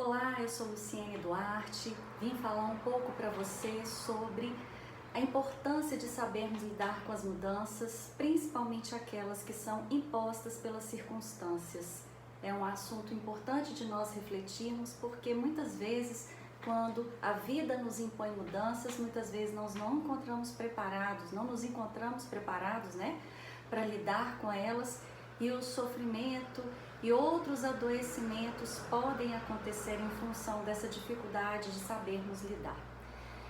Olá, eu sou Luciene Duarte, vim falar um pouco para você sobre a importância de sabermos lidar com as mudanças, principalmente aquelas que são impostas pelas circunstâncias. É um assunto importante de nós refletirmos, porque muitas vezes, quando a vida nos impõe mudanças, muitas vezes nós não nos encontramos preparados, para lidar com elas, e o sofrimento e outros adoecimentos podem acontecer em função dessa dificuldade de sabermos lidar.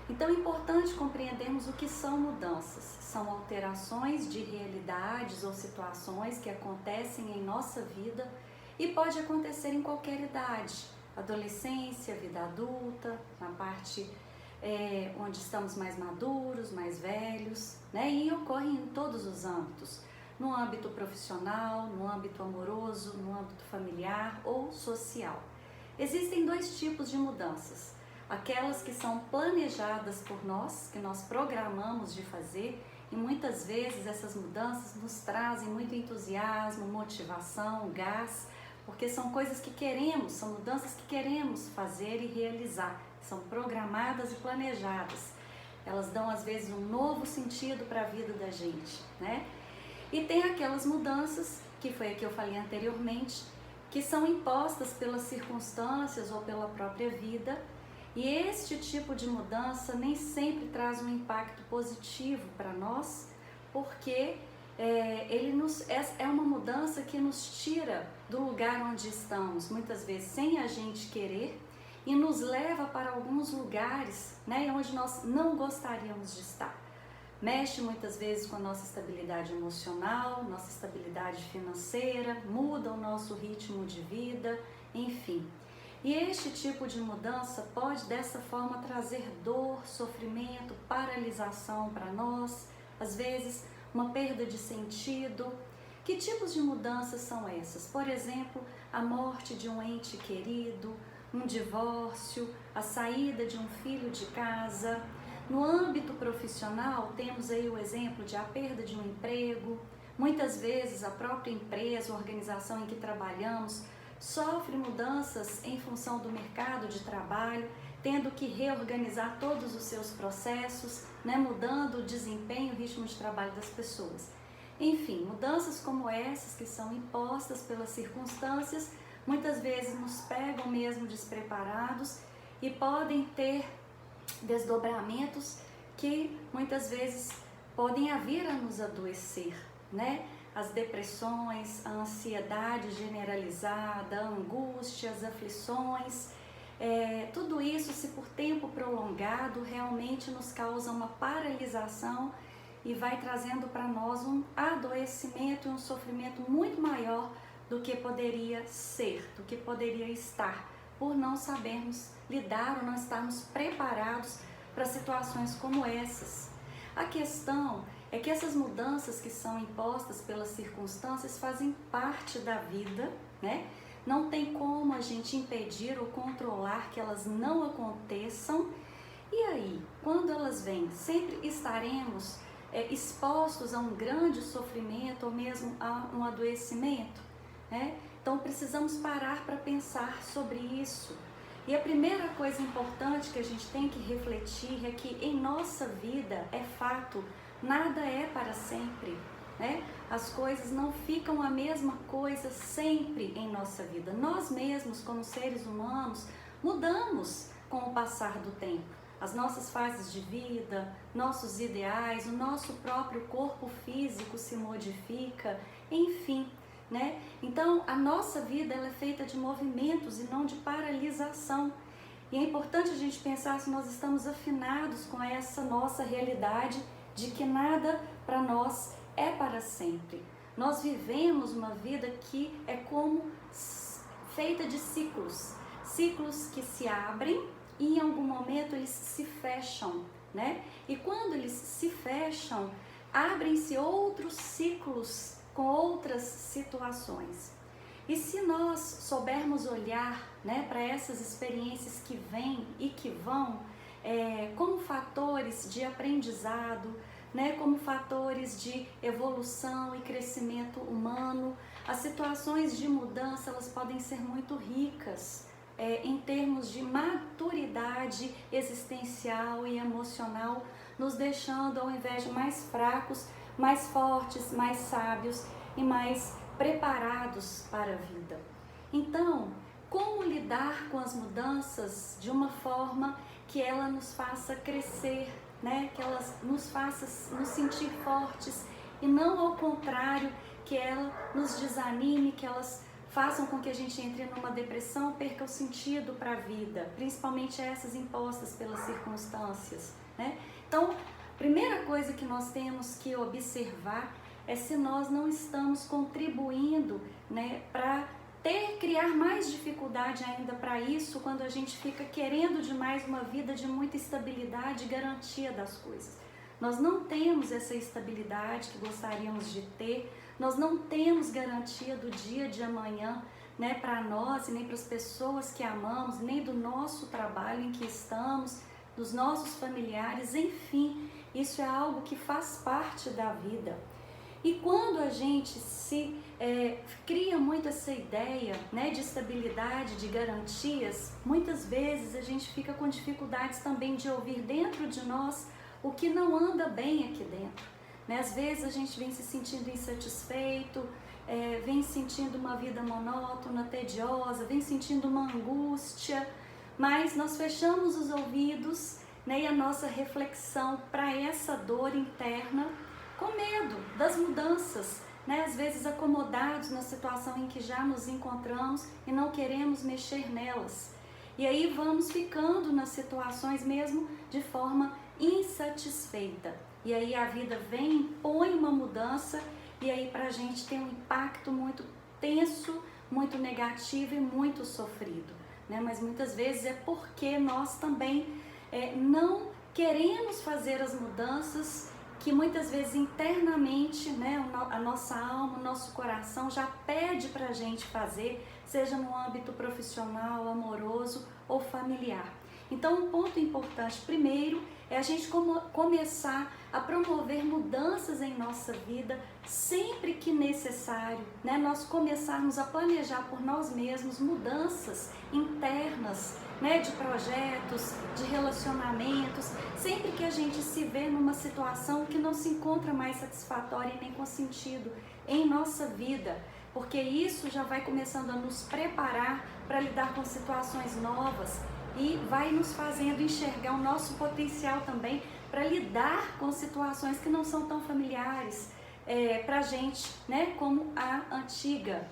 Então é importante compreendermos o que são mudanças. São alterações de realidades ou situações que acontecem em nossa vida e pode acontecer em qualquer idade, adolescência, vida adulta, na parte onde estamos mais maduros, mais velhos, e ocorrem em todos os âmbitos. No âmbito profissional, no âmbito amoroso, no âmbito familiar ou social. Existem dois tipos de mudanças. Aquelas que são planejadas por nós, que nós programamos de fazer, e muitas vezes essas mudanças nos trazem muito entusiasmo, motivação, gás, porque são coisas que queremos, são mudanças que queremos fazer e realizar, são programadas e planejadas. Elas dão às vezes um novo sentido para a vida da gente, E tem aquelas mudanças, que foi a que eu falei anteriormente, que são impostas pelas circunstâncias ou pela própria vida, e este tipo de mudança nem sempre traz um impacto positivo para nós, porque é uma mudança que nos tira do lugar onde estamos, muitas vezes sem a gente querer, e nos leva para alguns lugares onde nós não gostaríamos de estar. Mexe muitas vezes com a nossa estabilidade emocional, nossa estabilidade financeira, muda o nosso ritmo de vida, enfim. E este tipo de mudança pode dessa forma trazer dor, sofrimento, paralisação para nós, às vezes uma perda de sentido. Que tipos de mudanças são essas? Por exemplo, a morte de um ente querido, um divórcio, a saída de um filho de casa. No âmbito profissional, temos aí o exemplo de a perda de um emprego. Muitas vezes a própria empresa, a organização em que trabalhamos, sofre mudanças em função do mercado de trabalho, tendo que reorganizar todos os seus processos, mudando o desempenho, o ritmo de trabalho das pessoas. Enfim, mudanças como essas que são impostas pelas circunstâncias, muitas vezes nos pegam mesmo despreparados e podem ter desdobramentos que muitas vezes podem vir a nos adoecer, As depressões, a ansiedade generalizada, a angústia, as aflições, tudo isso, se por tempo prolongado, realmente nos causa uma paralisação e vai trazendo para nós um adoecimento e um sofrimento muito maior do que poderia ser, do que poderia estar, por não sabermos lidar ou não estarmos preparados para situações como essas. A questão é que essas mudanças que são impostas pelas circunstâncias fazem parte da vida, Não tem como a gente impedir ou controlar que elas não aconteçam. E aí, quando elas vêm, sempre estaremos expostos a um grande sofrimento ou mesmo a um adoecimento, Então precisamos parar para pensar sobre isso. E a primeira coisa importante que a gente tem que refletir é que em nossa vida, é fato, nada é para sempre, As coisas não ficam a mesma coisa sempre em nossa vida. Nós mesmos, como seres humanos, mudamos com o passar do tempo. As nossas fases de vida, nossos ideais, o nosso próprio corpo físico se modifica, enfim. Então a nossa vida ela é feita de movimentos e não de paralisação, e é importante a gente pensar se nós estamos afinados com essa nossa realidade de que nada para nós é para sempre. Nós vivemos uma vida que é como feita de ciclos, ciclos que se abrem e em algum momento eles se fecham, E quando eles se fecham, abrem-se outros ciclos com outras situações. E se nós soubermos olhar para essas experiências que vêm e que vão como fatores de aprendizado, como fatores de evolução e crescimento humano, as situações de mudança elas podem ser muito ricas, em termos de maturidade existencial e emocional, nos deixando, ao invés de mais fracos, mais fortes, mais sábios e mais preparados para a vida. Então, como lidar com as mudanças de uma forma que ela nos faça crescer, né? Que elas nos faça nos sentir fortes e não ao contrário, que ela nos desanime, que elas façam com que a gente entre numa depressão, perca o sentido para a vida, principalmente essas impostas pelas circunstâncias, né? Então, a primeira coisa que nós temos que observar é se nós não estamos contribuindo, né, para criar mais dificuldade ainda para isso, quando a gente fica querendo demais uma vida de muita estabilidade e garantia das coisas. Nós não temos essa estabilidade que gostaríamos de ter, nós não temos garantia do dia de amanhã, né, para nós e nem para as pessoas que amamos, nem do nosso trabalho em que estamos, dos nossos familiares, enfim, isso é algo que faz parte da vida. E quando a gente cria muito essa ideia, né, de estabilidade, de garantias, muitas vezes a gente fica com dificuldades também de ouvir dentro de nós o que não anda bem aqui dentro, né? Às vezes a gente vem se sentindo insatisfeito, vem sentindo uma vida monótona, tediosa, vem sentindo uma angústia, mas nós fechamos os ouvidos, né, e a nossa reflexão para essa dor interna, com medo das mudanças, né? Às vezes acomodados na situação em que já nos encontramos e não queremos mexer nelas. E aí vamos ficando nas situações mesmo de forma insatisfeita. E aí a vida vem, impõe uma mudança e aí pra gente tem um impacto muito tenso, muito negativo e muito sofrido, né? Mas muitas vezes é porque nós também não queremos fazer as mudanças que muitas vezes internamente, né, a nossa alma, o nosso coração já pede para a gente fazer, seja no âmbito profissional, amoroso ou familiar. Então, um ponto importante, primeiro, é a gente começar a promover mudanças em nossa vida sempre que necessário, né? Nós começarmos a planejar por nós mesmos mudanças internas, né? De projetos, de relacionamentos, sempre que a gente se vê numa situação que não se encontra mais satisfatória e nem com sentido em nossa vida, porque isso já vai começando a nos preparar para lidar com situações novas e vai nos fazendo enxergar o nosso potencial também para lidar com situações que não são tão familiares para a gente, né, como a antiga.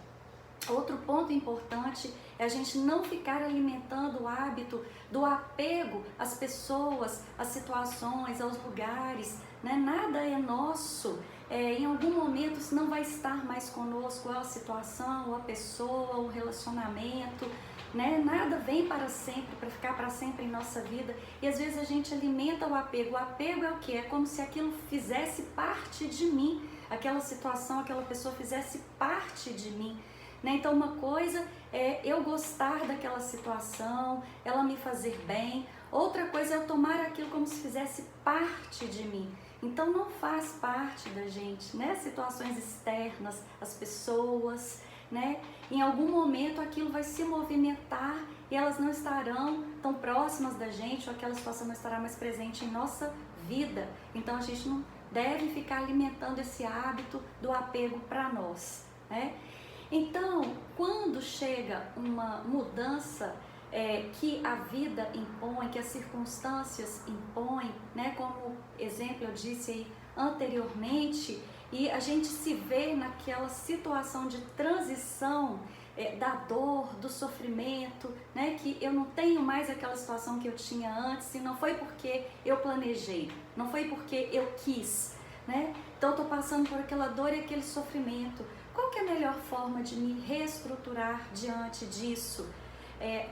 Outro ponto importante é a gente não ficar alimentando o hábito do apego às pessoas, às situações, aos lugares, né? Nada é nosso. Em algum momento isso não vai estar mais conosco, a situação, a pessoa, o relacionamento, né? Nada vem para sempre, para ficar para sempre em nossa vida, e às vezes a gente alimenta o apego. O apego é o quê? É como se aquilo fizesse parte de mim, aquela situação, aquela pessoa fizesse parte de mim, né? Então uma coisa é eu gostar daquela situação, ela me fazer bem, outra coisa é eu tomar aquilo como se fizesse parte de mim. Então não faz parte da gente, né? Situações externas, as pessoas, né? Em algum momento aquilo vai se movimentar e elas não estarão tão próximas da gente, ou aquela situação não estará mais presente em nossa vida. Então a gente não deve ficar alimentando esse hábito do apego para nós, né? Então, quando chega uma mudança que a vida impõe, que as circunstâncias impõem, né? Como exemplo eu disse aí anteriormente, e a gente se vê naquela situação de transição da dor, do sofrimento, né? Que eu não tenho mais aquela situação que eu tinha antes, e não foi porque eu planejei, não foi porque eu quis, né? Então eu tô passando por aquela dor e aquele sofrimento. Qual que é a melhor forma de me reestruturar diante disso?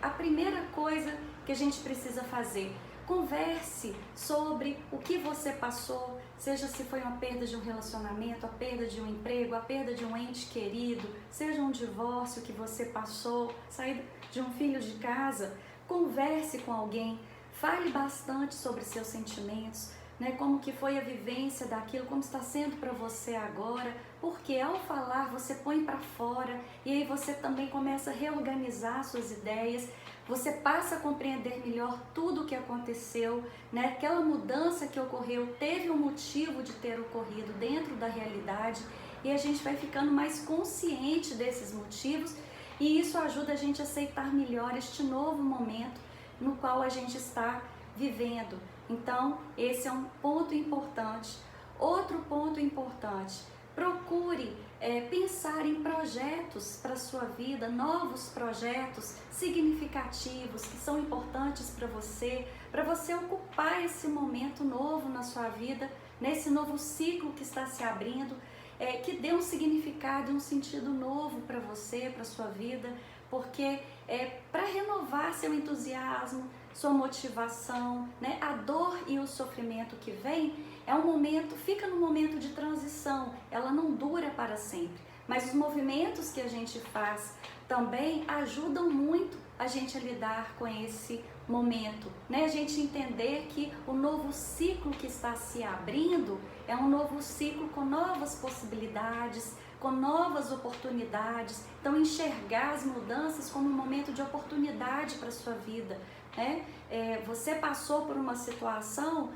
A primeira coisa que a gente precisa fazer: converse sobre o que você passou, seja se foi uma perda de um relacionamento, a perda de um emprego, a perda de um ente querido, seja um divórcio que você passou, sair de um filho de casa. Converse com alguém, fale bastante sobre seus sentimentos, né? Como que foi a vivência daquilo, como está sendo para você agora, porque ao falar você põe para fora e aí você também começa a reorganizar suas ideias, você passa a compreender melhor tudo o que aconteceu, né? Aquela mudança que ocorreu teve um motivo de ter ocorrido dentro da realidade e a gente vai ficando mais consciente desses motivos e isso ajuda a gente a aceitar melhor este novo momento no qual a gente está vivendo. Então, esse é um ponto importante. Outro ponto importante, procure pensar em projetos para a sua vida, novos projetos significativos que são importantes para você ocupar esse momento novo na sua vida, nesse novo ciclo que está se abrindo, que dê um significado e um sentido novo para você, para a sua vida, porque para renovar seu entusiasmo, sua motivação, né? A dor e o sofrimento que vem fica num momento de transição, ela não dura para sempre, mas os movimentos que a gente faz também ajudam muito a gente a lidar com esse momento, né? A gente entender que o novo ciclo que está se abrindo é um novo ciclo com novas possibilidades, com novas oportunidades. Então, enxergar as mudanças como um momento de oportunidade para a sua vida, né? Você passou por uma situação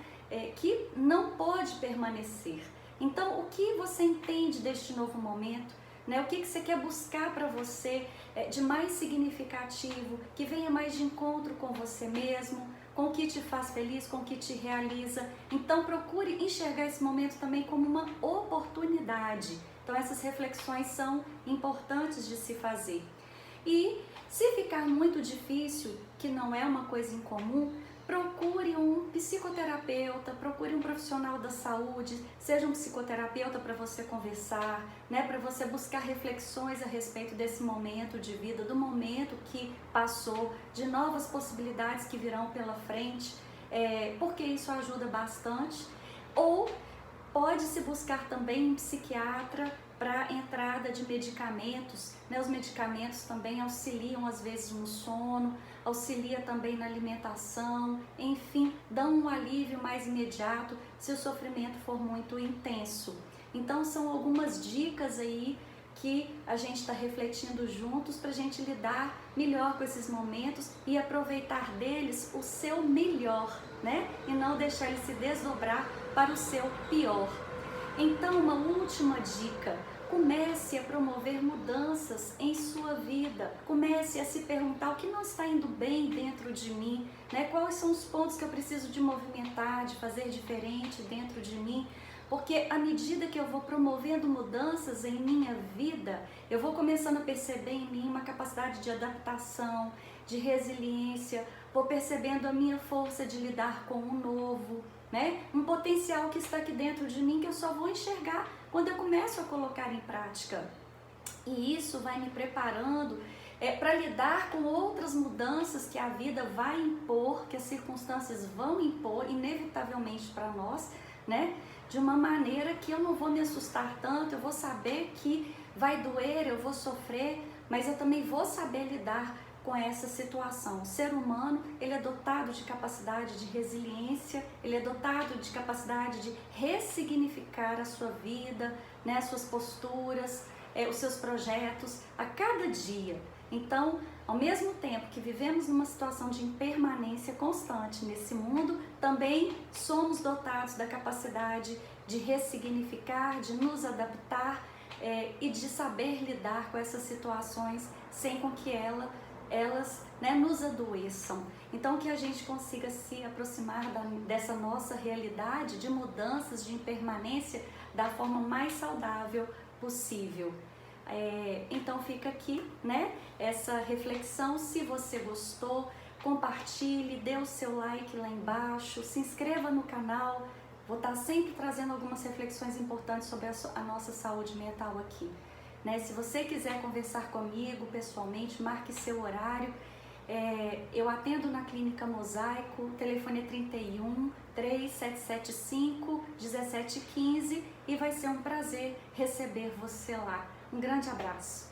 que não pode permanecer. Então, o que você entende deste novo momento? Né? O que você quer buscar para você de mais significativo, que venha mais de encontro com você mesmo, com o que te faz feliz, com o que te realiza. Então, procure enxergar esse momento também como uma oportunidade. Então, essas reflexões são importantes de se fazer. E se ficar muito difícil, que não é uma coisa incomum, procure um psicoterapeuta, procure um profissional da saúde, seja um psicoterapeuta para você conversar, né, para você buscar reflexões a respeito desse momento de vida, do momento que passou, de novas possibilidades que virão pela frente, porque isso ajuda bastante. Ou pode-se buscar também um psiquiatra para entrada de medicamentos, né? Os medicamentos também auxiliam às vezes no sono, auxilia também na alimentação, enfim, dão um alívio mais imediato se o sofrimento for muito intenso. Então são algumas dicas aí que a gente está refletindo juntos para a gente lidar melhor com esses momentos e aproveitar deles o seu melhor, né? E não deixar ele se desdobrar para o seu pior. Então, uma última dica: comece a promover mudanças em sua vida, comece a se perguntar o que não está indo bem dentro de mim, né? Quais são os pontos que eu preciso de movimentar, de fazer diferente dentro de mim, porque à medida que eu vou promovendo mudanças em minha vida, eu vou começando a perceber em mim uma capacidade de adaptação, de resiliência, vou percebendo a minha força de lidar com o novo, né? Um potencial que está aqui dentro de mim que eu só vou enxergar quando eu começo a colocar em prática. E isso vai me preparando para lidar com outras mudanças que a vida vai impor, que as circunstâncias vão impor inevitavelmente para nós, né? De uma maneira que eu não vou me assustar tanto, eu vou saber que vai doer, eu vou sofrer, mas eu também vou saber lidar com essa situação. O ser humano, ele é dotado de capacidade de resiliência, ele é dotado de capacidade de ressignificar a sua vida, né, as suas posturas, os seus projetos a cada dia. Então, ao mesmo tempo que vivemos numa situação de impermanência constante nesse mundo, também somos dotados da capacidade de ressignificar, de nos adaptar e de saber lidar com essas situações sem com que elas nos adoeçam. Então, que a gente consiga se aproximar dessa nossa realidade de mudanças, de impermanência, da forma mais saudável possível. Então, fica aqui, né, essa reflexão. Se você gostou, compartilhe, dê o seu like lá embaixo, se inscreva no canal. Vou estar sempre trazendo algumas reflexões importantes sobre a nossa saúde mental aqui. Né? Se você quiser conversar comigo pessoalmente, marque seu horário. Eu atendo na Clínica Mosaico, o telefone é 31 3775 1715 e vai ser um prazer receber você lá. Um grande abraço.